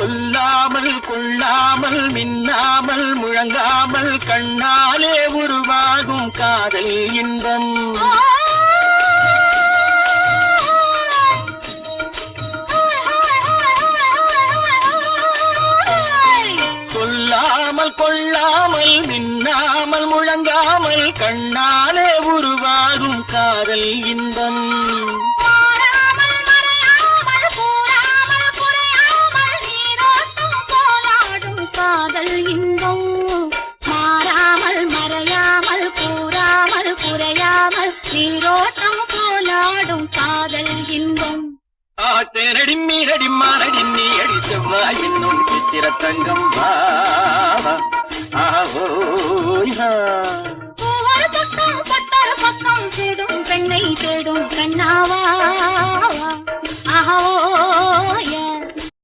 சொல்லாமல் கொள்ளாமல் மின்னாமல் முழங்காமல் கண்ணாலே உருவாகும் காதல் இன்பம். சொல்லாமல் கொள்ளாமல் மின்னாமல் முழங்காமல் கண்ணாலே உருவாகும் காதல் இன்பம். நீரோட்டம் போலாடும் காதல் இன்பம். ஆத்தேனடி மீனடி மானடி நீ அடி செவ்வாய் என்னும் சித்திர தங்கம் பாவா. ஒவ்வொரு பக்கம் பட்டொரு பக்கம் தேடும் பெண்ணை தேடும் கண்ணாவா.